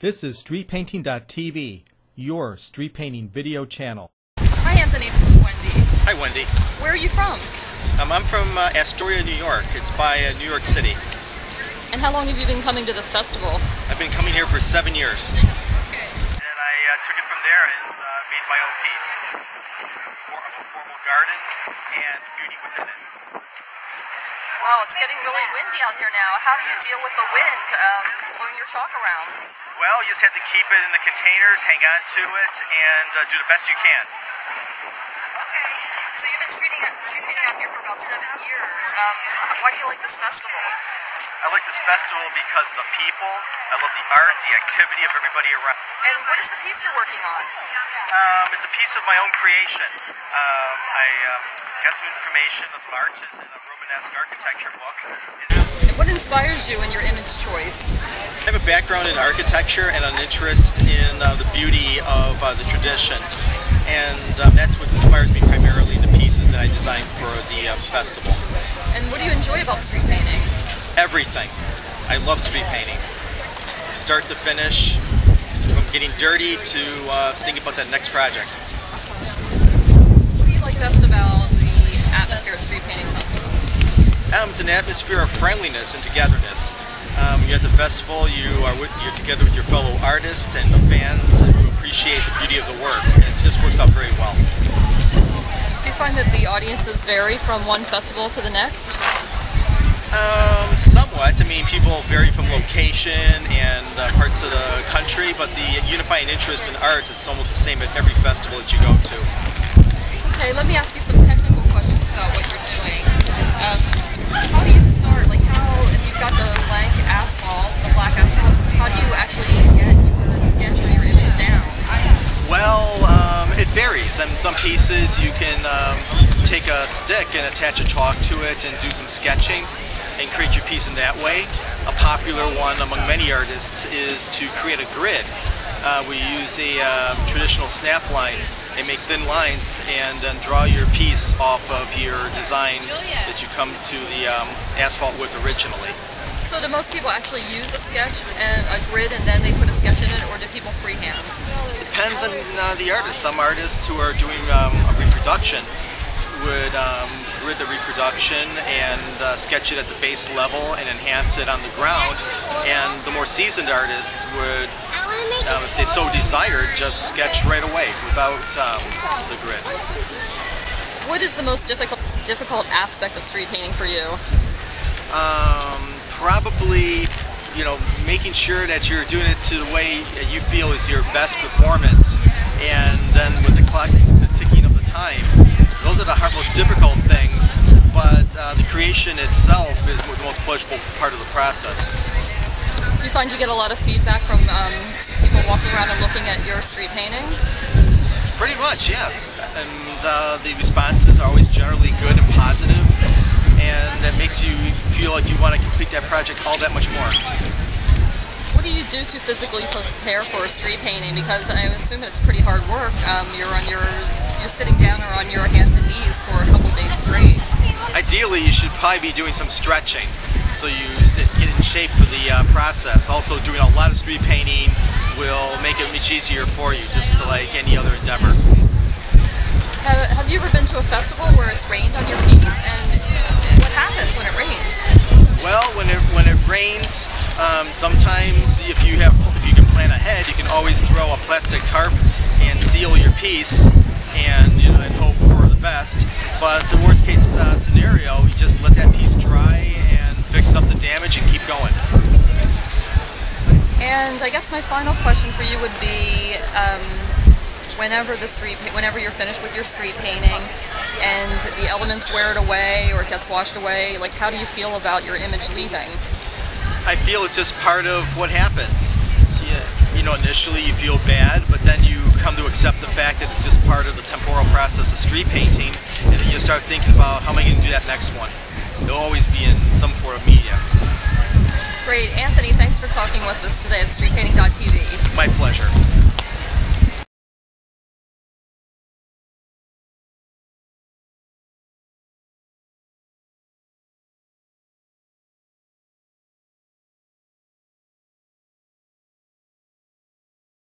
This is StreetPainting.tv, your street painting video channel. Hi Anthony, this is Wendy. Hi Wendy. Where are you from? I'm from Astoria, New York. It's by New York City. And how long have you been coming to this festival? I've been coming here for 7 years. And I took it from there and made my own piece. A formal garden and beauty within it. Wow, it's getting really windy out here now. How do you deal with the wind blowing your chalk around? Well, you just have to keep it in the containers, hang on to it, and do the best you can. So you've been street painting out here for about 7 years. Why do you like this festival? I like this festival because of the people. I love the art, the activity of everybody around. And what is the piece you're working on? It's a piece of my own creation. I got some information of some arches in a Romanesque architecture book. And what inspires you in your image choice? I have a background in architecture and an interest in the beauty of the tradition. And that's what inspires me primarily in the pieces that I designed for the festival. And what do you enjoy about street painting? Everything. I love street painting. Start to finish, from getting dirty to thinking about that next project. What do you like best about the atmosphere at street painting festivals? It's an atmosphere of friendliness and togetherness. You're at the festival, you're together with your fellow artists and the fans who appreciate the beauty of the work. And it just works out very well. Do you find that the audiences vary from one festival to the next? Somewhat. I mean, people vary from location and parts of the country, but the unifying interest in art is almost the same at every festival that you go to. Okay, let me ask you some technical questions about what you're doing. How do you start? Like, if you've got the blank asphalt, the black asphalt, how do you actually get your sketch or your image down? Well, it varies. In some pieces you can take a stick and attach a chalk to it and do some sketching and create your piece in that way. A popular one among many artists is to create a grid. We use a traditional snap line and make thin lines and then draw your piece off of your design that you come to the asphalt with originally. So do most people actually use a sketch and a grid and then they put a sketch in it, or do people freehand? Depends on the artist. Some artists who are doing a reproduction would grid the reproduction and sketch it at the base level and enhance it on the ground. And the more seasoned artists would, if they so desired, just sketch right away without the grid. What is the most difficult aspect of street painting for you? Probably, making sure that you're doing it to the way you feel is your best performance, and then with the clock, the ticking of the time. Those are the most difficult things, but the creation itself is the most pleasurable part of the process. Do you find you get a lot of feedback from people walking around and looking at your street painting? Pretty much, yes. And the responses are always generally good and positive, and that makes you feel like you want to complete that project all that much more. What do you do to physically prepare for a street painting? Because I assume it's pretty hard work. You're sitting down or on your hands and knees for a couple days straight. Ideally, you should probably be doing some stretching, so you get in shape for the process. Also, doing a lot of street painting will make it much easier for you, just like any other endeavor. Have you ever been to a festival where it's rained on your piece, and what happens when it rains? Well, when it rains, sometimes if you can plan ahead, you can always throw a plastic tarp and seal your piece, and and hope for the best. But the worst case scenario, you just let that piece dry and fix up the damage and keep going. And I guess my final question for you would be, whenever you're finished with your street painting and the elements wear it away or it gets washed away, like, how do you feel about your image leaving? I feel it's just part of what happens. Initially you feel bad, but then you come to accept the fact that it's just part of the temporal process of street painting, and then you start thinking about, how am I going to do that next one? It'll always be in some form of media. Great. Anthony, thanks for talking with us today at StreetPainting.tv. My pleasure.